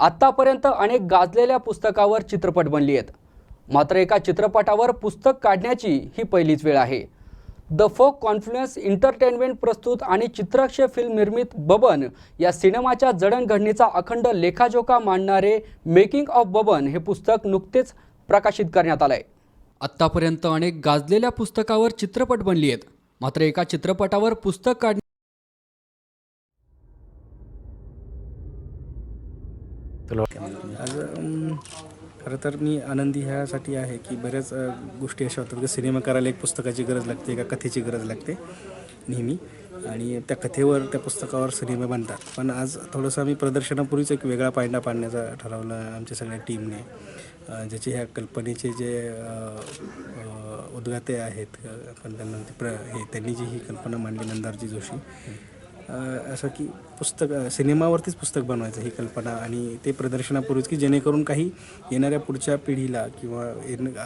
आत्तापर्यंत अनेक गाजलेल्या पुस्तकावर चित्रपट बनली आहेत, मात्र एका चित्रपटावर पुस्तक काढण्याची ही पहिलीच वेळ आहे। द फोक कॉन्फ्लुएन्स एंटरटेनमेंट प्रस्तुत आणि चित्रक्षेप फिल्म निर्मित बबन या सिनेमाच्या जडणघडणीचा अखंड लेखाजोखा मांडणारे मेकिंग ऑफ बबन हे पुस्तक नुकतेच प्रकाशित करण्यात आलंय। आत्तापर्यंत अनेक गाजलेल्या पुस्तकावर चित्रपट बनली आहेत, मात्र एका चित्रपटावर पुस्तक काढ आज खरं तर मी आनंदी ह्यासाठी आहे की बऱ्याच गोष्टी अशा होतात की सिनेमा करायला एक पुस्तकाची गरज लागते, एका कथेची गरज लागते नेहमी, आणि त्या कथेवर त्या पुस्तकावर सिनेमे बनतात। पण आज थोडंसं आम्ही प्रदर्शनापूर्वीच एक वेगळा पायंडा पाडण्याचा ठरवलं आमच्या सगळ्या टीमने, ज्याचे ह्या कल्पनेचे जे उद्गाते आहेत, आपण त्यांना त्यांनी जी ही कल्पना मांडली, नंदारजी जोशी, असं की पुस्तक सिनेमावरतीच पुस्तक बनवायचं ही कल्पना, आणि ते प्रदर्शनापूर्वीच की जेणेकरून काही येणाऱ्या पुढच्या पिढीला किंवा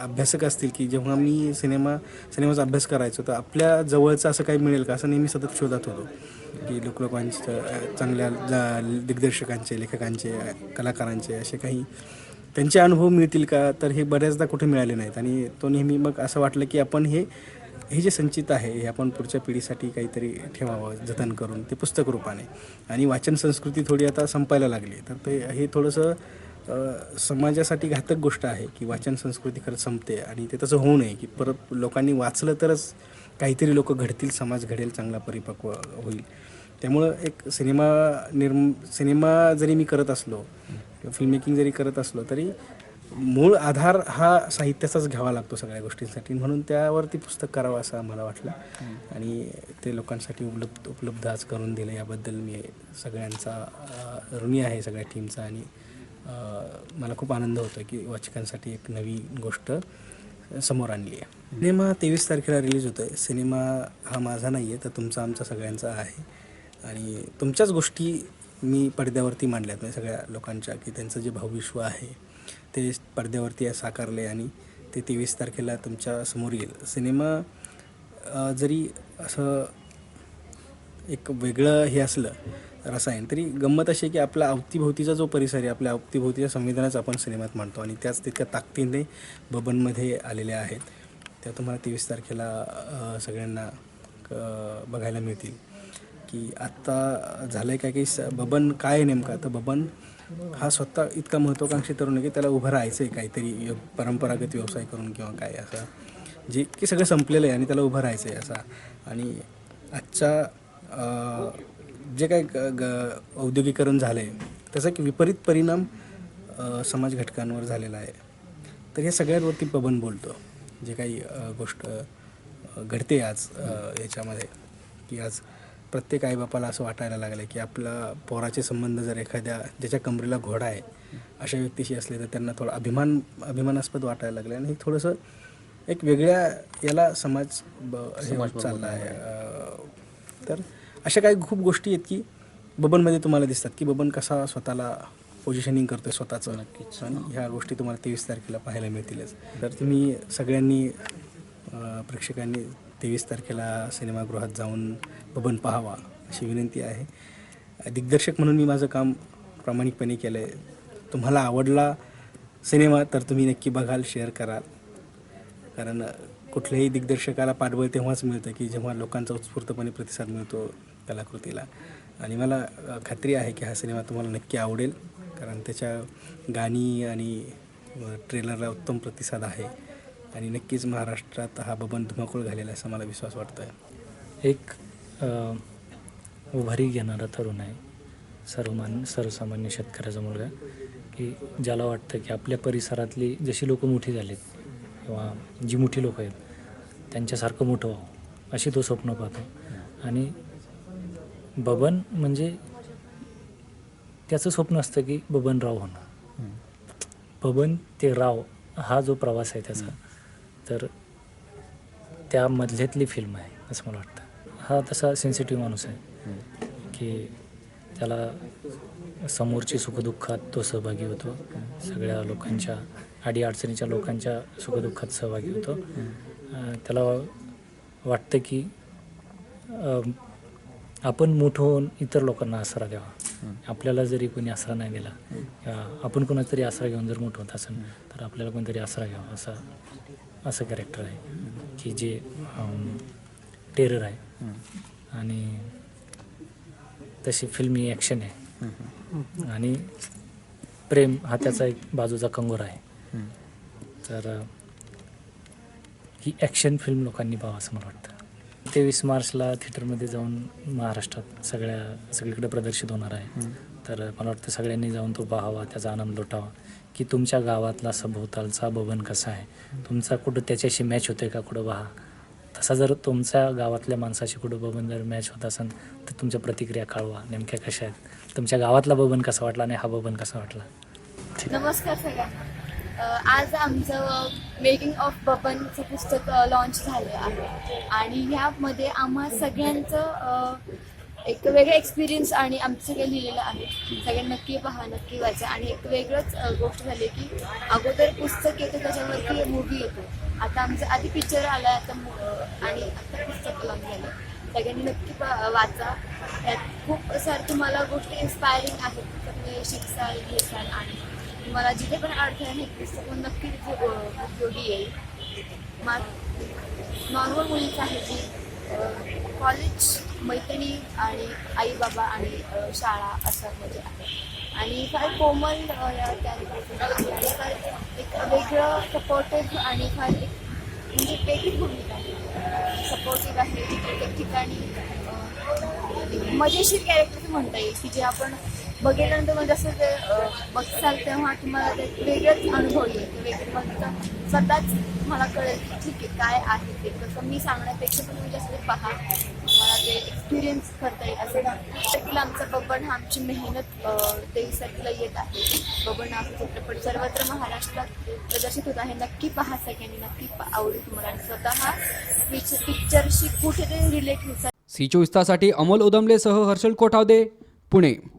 अभ्यासक असतील की जेव्हा मी सिनेमाचा अभ्यास करायचो तर आपल्या जवळचं असं काही मिळेल का, असं नेहमी सतत शोधत होतो की लोकांच्या चांगल्या दिग्दर्शकांचे, लेखकांचे, कलाकारांचे असे काही त्यांचे अनुभव मिळतील का, तर हे बऱ्याचदा कुठे मिळाले नाहीत। आणि तो नेहमी मग असं वाटलं की आपण हे जे संचित आहे हे आपण पुढच्या पिढीसाठी काहीतरी ठेवावं, जतन करून ते पुस्तक रूपाने। आणि वाचन संस्कृती थोडी आता संपायला लागली, तर ते हे थोडंसं समाजासाठी घातक गोष्ट आहे की वाचन संस्कृती खरंच संपते, आणि ते तसं होऊ नये की परत लोकांनी वाचलं तरच काहीतरी लोक घडतील, समाज घडेल, चांगला परिपक्व होईल। त्यामुळं एक सिनेमा जरी मी करत असलो किंवा फिल्म मेकिंग जरी करत असलो तरी मूळ आधार हा साहित्याचाच घ्यावा लागतो सगळ्या गोष्टींसाठी, म्हणून त्यावरती पुस्तक करावं असं आम्हाला वाटलं, आणि ते लोकांसाठी उपलब्ध आज करून दिलं, याबद्दल मी सगळ्यांचा ऋणी आहे, सगळ्या टीमचा। आणि मला खूप आनंद होतो की वाचकांसाठी एक नवी गोष्ट समोर आणली आहे। सिनेमा 23 तारखेला रिलीज होतो आहे। सिनेमा हा माझा नाही आहे, तर तुमचा, आमचा सगळ्यांचा आहे, आणि तुमच्याच गोष्टी मी पडद्यावरती मांडल्यात, म्हणजे सगळ्या लोकांच्या, की त्यांचं जे भावविश्व आहे ते पडद्यावरती साकारले, आणि ते 23 तारखेला तुमच्या समोर येईल। सिनेमा जरी असं एक वेगळं हे असलं रसायन, तरी गंमत अशी की आपला अवतीभोवतीचा जो परिसर आहे, आपल्या अवतीभोवतीच्या संवेदनाच आपण सिनेमात मांडतो, आणि त्याच तितक्या ताकदीने बबनमध्ये आलेल्या आहेत। त्या तुम्हाला 23 तारखेला सगळ्यांना बघायला मिळतील। की आत्ता झालं आहे काय की बबन काय नेमका, तर बबन हा स्वतः इतका महत्त्वाकांक्षी तरुण आहे की त्याला उभं राहायचं आहे काहीतरी परंपरागत व्यवसाय करून किंवा काय असं, जे की सगळं संपलेलं आहे आणि त्याला उभं राहायचं आहे असा। आणि आजच्या जे काय औद्योगिकरण झालं आहे त्याचा एक विपरीत परिणाम समाज घटकांवर झालेला आहे। तर या सगळ्यांवरती बबन बोलतो, जे काही गोष्ट घडते आज याच्यामध्ये, की आज प्रत्येक आईबापाला असं वाटायला लागलं की आपला पोराचे संबंध जर एखाद्या ज्याच्या कमरेला घोडा आहे अशा व्यक्तीशी असले तर त्यांना थोडं अभिमानास्पद वाटायला लागलं, आणि थोडंसं एक वेगळ्या याला समाज चालला आहे। तर अशा काही खूप गोष्टी आहेत की बबनमध्ये तुम्हाला दिसतात की बबन कसा स्वतःला पोझिशनिंग करतोय स्वतःचं, नक्कीच, आणि ह्या गोष्टी तुम्हाला 23 तारखेला पाहायला मिळतीलच। तर तुम्ही सगळ्यांनी प्रेक्षकांनी 23 तारखेला सिनेमागृहात जाऊन बबन पाहावा अशी विनंती आहे। दिग्दर्शक म्हणून मी माझं काम प्रामाणिकपणे केलं आहे। तुम्हाला आवडला सिनेमा तर तुम्ही नक्की बघाल, शेअर कराल, कारण कुठल्याही दिग्दर्शकाला पाठबळ तेव्हाच मिळतं की जेव्हा लोकांचा उत्स्फूर्तपणे प्रतिसाद मिळतो कलाकृतीला। आणि मला खात्री आहे की हा सिनेमा तुम्हाला नक्की आवडेल, कारण त्याच्या गाणी आणि ट्रेलरला उत्तम प्रतिसाद आहे, आणि नक्कीच महाराष्ट्रात हा बबन धुमाकूळ घालेला असा मला विश्वास वाटतो आहे। एक उभारी घेणारा तरुण आहे, सर्वसामान्य शेतकऱ्याचा मुलगा, की ज्याला वाटतं की आपल्या परिसरातली जशी लोकं मोठी झालीत किंवा जी मोठी लोकं आहेत त्यांच्यासारखं मोठं व्हावं अशी तो स्वप्न पाहतो। आणि बबन म्हणजे त्याचं स्वप्न असतं की बबन राव होणं, बबन ते राव हा जो प्रवास आहे त्याचा, तर त्या मधल्यातली फिल्म आहे असं मला वाटतं। हा तसा सेन्सिटिव्ह माणूस आहे की त्याला समोरची सुखदुःखात तो सहभागी होतो, सगळ्या लोकांच्या अडीअडचणीच्या लोकांच्या सुखदुःखात सहभागी होतो। त्याला वाटतं की आपण मोठं होऊन इतर लोकांना आसरा द्यावा, आपल्याला जरी कोणी आसरा नाही दिला किंवा आपण कोणाचा तरी आसरा घेऊन जर मोठं होत असेल तर आपल्याला कोणतरी आसरा घ्यावा असं कॅरेक्टर आहे की जे टेरर आहे आणि तशी फिल्मी ॲक्शन आहे आणि प्रेम हा त्याचा एक बाजूचा कंगोरा आहे. तर ही ॲक्शन फिल्म लोकांनी पाहावं असं मला वाटतं. 23 मार्चला थिएटरमध्ये जाऊन महाराष्ट्रात सगळीकडे प्रदर्शित होणार आहे. तर मला वाटतं सगळ्यांनी जाऊन तो पाहावा, त्याचा आनंद लुटावा की तुमच्या गावातला सभोवतालचा बबन कसा आहे, तुमचा कुठं त्याच्याशी मॅच होतोय का कुठं पहा. तसा जर तुमच्या गावातल्या माणसाशी कुठं बबन जर मॅच होत असेल तर तुमच्या प्रतिक्रिया कळवा, नेमक्या कशा आहेत, तुमच्या गावातला बबन कसा वाटला आणि हा बबन कसा वाटला. नमस्कार सगळ्यांना. आज आमचं मेकिंग ऑफ बबनचं पुस्तक लॉन्च झालं आहे आणि ह्यामध्ये आम्हा सगळ्यांचं एक वेगळं एक्सपिरियन्स आणि आमचं सगळं लिहिलेलं आहे. सगळ्यांना नक्की पहा, नक्की वाचा. आणि एक वेगळंच गोष्ट झाली की अगोदर पुस्तक येतं त्याच्यावरती मूवी येतो. आता आमचं आधी पिक्चर आला आता आणि आता पुस्तक लॉन्च झालं. सगळ्यांनी नक्की वाचा. यात खूप सारं तुम्हाला गोष्टी इन्स्पायरिंग आहेत, तुम्ही शिकसाल, घेसाल आणि तुम्हाला जिथे पण अडथळे हे पुस्तक नक्कीच उपयोगी येईल. नॉर्मल मुलीच आहे जी कॉलेज, मैत्रिणी आणि आई बाबा आणि शाळा असं म्हणजे आहे आणि फार कोमल या कॅरेक्टर आणि फार एक वेगळं सपोर्टिव्ह आणि फार एक म्हणजे वेगळी भूमिका आहे. सपोर्टिव्ह आहे, प्रत्येक ठिकाणी मजेशीर कॅरेक्टर म्हणता येईल की जे आपण बघितल्यानंतर म्हणजे असं ते बघसाल तेव्हा तुम्हाला ते वेगळंच अनुभव येईल. ते वेगळं बघितलं स्वतःच मला कळेल की ठीक आहे काय आहे ते. तसं मी सांगण्यापेक्षा तुम्ही जास्त पहा, तुम्हाला ते एक्सपिरियन्स करता येईल. असं त्यातील आमचा बबन हा आमची मेहनत 23 तारखेला येत आहे. बबन हा चित्रपट सर्वत्र महाराष्ट्रात प्रदर्शित होत आहे. नक्की पहा, सगळ्यांनी नक्की आवडेल तुम्हाला आणि स्वतः पिक्चरशी कुठेतरी रिलेट होईल. सी 24 तासाठी अमोल उदमलेसह हर्षल कोठावदे, पुणे.